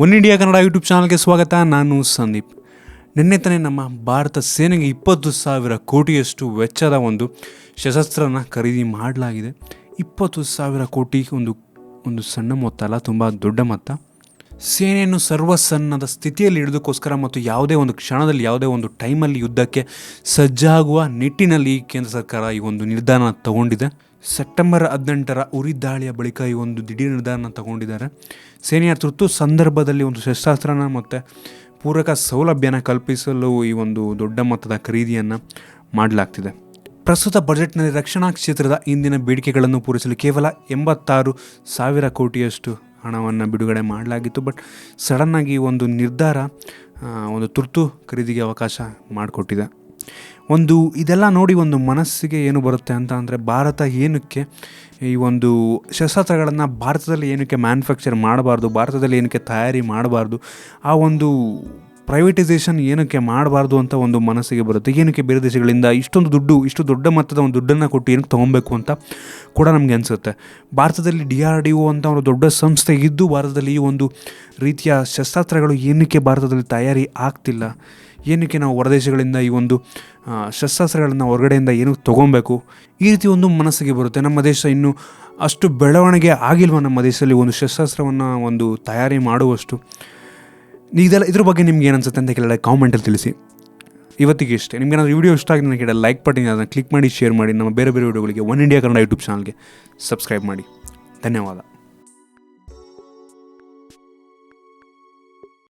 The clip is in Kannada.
ಒನ್ ಇಂಡಿಯಾ ಕನ್ನಡ ಯೂಟ್ಯೂಬ್ ಚಾನಲ್ಗೆ ಸ್ವಾಗತ. ನಾನು ಸಂದೀಪ್. ನಿನ್ನೆ ತಾನೇ ನಮ್ಮ ಭಾರತ ಸೇನೆಗೆ 20,000 ಕೋಟಿಯಷ್ಟು ವೆಚ್ಚದ ಒಂದು ಶಸ್ತ್ರಾಸ್ತ್ರನ ಖರೀದಿ ಮಾಡಲಾಗಿದೆ. 20,000 ಕೋಟಿ ಒಂದು ಸಣ್ಣ ಮೊತ್ತ ಅಲ್ಲ, ತುಂಬ ದೊಡ್ಡ ಮೊತ್ತ. ಸೇನೆಯನ್ನು ಸರ್ವಸನ್ನದ ಸ್ಥಿತಿಯಲ್ಲಿ ಹಿಡಿದಕ್ಕೋಸ್ಕರ ಮತ್ತು ಯಾವುದೇ ಒಂದು ಕ್ಷಣದಲ್ಲಿ ಯಾವುದೇ ಒಂದು ಟೈಮಲ್ಲಿ ಯುದ್ಧಕ್ಕೆ ಸಜ್ಜಾಗುವ ನಿಟ್ಟಿನಲ್ಲಿ ಕೇಂದ್ರ ಸರ್ಕಾರ ಈ ಒಂದು ನಿರ್ಧಾರನ ತಗೊಂಡಿದೆ. ಸೆಪ್ಟೆಂಬರ್ 18ರ ಉರಿ ದಾಳಿಯ ಬಳಿಕ ಈ ಒಂದು ದಿಢೀರ್ ನಿರ್ಧಾರನ ತಗೊಂಡಿದ್ದಾರೆ. ಸೇನೆಯ ತುರ್ತು ಸಂದರ್ಭದಲ್ಲಿ ಒಂದು ಶಸ್ತ್ರಾಸ್ತ್ರನ ಮತ್ತು ಪೂರಕ ಸೌಲಭ್ಯನ ಕಲ್ಪಿಸಲು ಈ ಒಂದು ದೊಡ್ಡ ಮೊತ್ತದ ಖರೀದಿಯನ್ನು ಮಾಡಲಾಗ್ತಿದೆ. ಪ್ರಸ್ತುತ ಬಜೆಟ್ನಲ್ಲಿ ರಕ್ಷಣಾ ಕ್ಷೇತ್ರದ ಇಂದಿನ ಬೇಡಿಕೆಗಳನ್ನು ಪೂರೈಸಲು ಕೇವಲ 86,000 ಕೋಟಿಯಷ್ಟು ಹಣವನ್ನು ಬಿಡುಗಡೆ ಮಾಡಲಾಗಿತ್ತು. ಬಟ್ ಸಡನ್ನಾಗಿ ಒಂದು ನಿರ್ಧಾರ ಒಂದು ತುರ್ತು ಖರೀದಿಗೆ ಅವಕಾಶ ಮಾಡಿಕೊಟ್ಟಿದೆ. ಇದೆಲ್ಲ ನೋಡಿ ಒಂದು ಮನಸ್ಸಿಗೆ ಏನು ಬರುತ್ತೆ ಅಂತ ಅಂದರೆ, ಭಾರತ ಏನಕ್ಕೆ ಈ ಒಂದು ಶಸ್ತ್ರಾಸ್ತ್ರಗಳನ್ನು ಭಾರತದಲ್ಲಿ ಏನಕ್ಕೆ ಮ್ಯಾನುಫ್ಯಾಕ್ಚರ್ ಮಾಡಬಾರ್ದು, ಭಾರತದಲ್ಲಿ ಏನಕ್ಕೆ ತಯಾರಿ ಮಾಡಬಾರ್ದು, ಆ ಒಂದು ಪ್ರೈವೇಟೈಸೇಷನ್ ಏನಕ್ಕೆ ಮಾಡಬಾರ್ದು ಅಂತ ಒಂದು ಮನಸ್ಸಿಗೆ ಬರುತ್ತೆ. ಏನಕ್ಕೆ ಬೇರೆ ದೇಶಗಳಿಂದ ಇಷ್ಟು ದೊಡ್ಡ ಮೊತ್ತದ ಒಂದು ದುಡ್ಡನ್ನು ಕೊಟ್ಟು ಏನಕ್ಕೆ ತೊಗೊಬೇಕು ಅಂತ ಕೂಡ ನಮಗೆ ಅನಿಸುತ್ತೆ. ಭಾರತದಲ್ಲಿ DRDO ಅಂತ ಒಂದು ದೊಡ್ಡ ಸಂಸ್ಥೆ ಇದ್ದು ಭಾರತದಲ್ಲಿ ಈ ಒಂದು ರೀತಿಯ ಶಸ್ತ್ರಾಸ್ತ್ರಗಳು ಏನಕ್ಕೆ ಭಾರತದಲ್ಲಿ ತಯಾರಿ ಆಗ್ತಿಲ್ಲ, ಏನಕ್ಕೆ ನಾವು ಹೊರದೇಶಗಳಿಂದ ಈ ಒಂದು ಶಸ್ತ್ರಾಸ್ತ್ರಗಳನ್ನು ಹೊರಗಡೆಯಿಂದ ಏನಕ್ಕೆ ತೊಗೊಬೇಕು, ಈ ರೀತಿ ಒಂದು ಮನಸ್ಸಿಗೆ ಬರುತ್ತೆ. ನಮ್ಮ ದೇಶ ಇನ್ನೂ ಅಷ್ಟು ಬೆಳವಣಿಗೆ ಆಗಿಲ್ವ ನಮ್ಮ ದೇಶದಲ್ಲಿ ಒಂದು ಶಸ್ತ್ರಾಸ್ತ್ರವನ್ನು ಒಂದು ತಯಾರಿ ಮಾಡುವಷ್ಟು? ಇದ್ರ ಬಗ್ಗೆ ನಿಮ್ಗೆ ಏನು ಅನ್ಸುತ್ತೆ ಅಂತ ಕೆಳಗಡೆ ಕಾಮೆಂಟಲ್ಲಿ ತಿಳಿಸಿ. ಇವತ್ತಿಗೆ ಇಷ್ಟೇ. ನಿಮ್ಗೆ ಏನಾದರೂ ವಿಡಿಯೋ ಇಷ್ಟ ಆಗಿ ನನಗೆ ಲೈಕ್ ಬಟನ್ ಅದನ್ನು ಕ್ಲಿಕ್ ಮಾಡಿ, ಶೇರ್ ಮಾಡಿ. ನಮ್ಮ ಬೇರೆ ವಿಡಿಯೋಗಳಿಗೆ ಒನ್ ಇಂಡಿಯಾ ಕನ್ನಡ ಯೂಟ್ಯೂಬ್ ಚಾನಲ್ಗೆ ಸಬ್ಸ್ಕ್ರೈಬ್ ಮಾಡಿ. ಧನ್ಯವಾದ.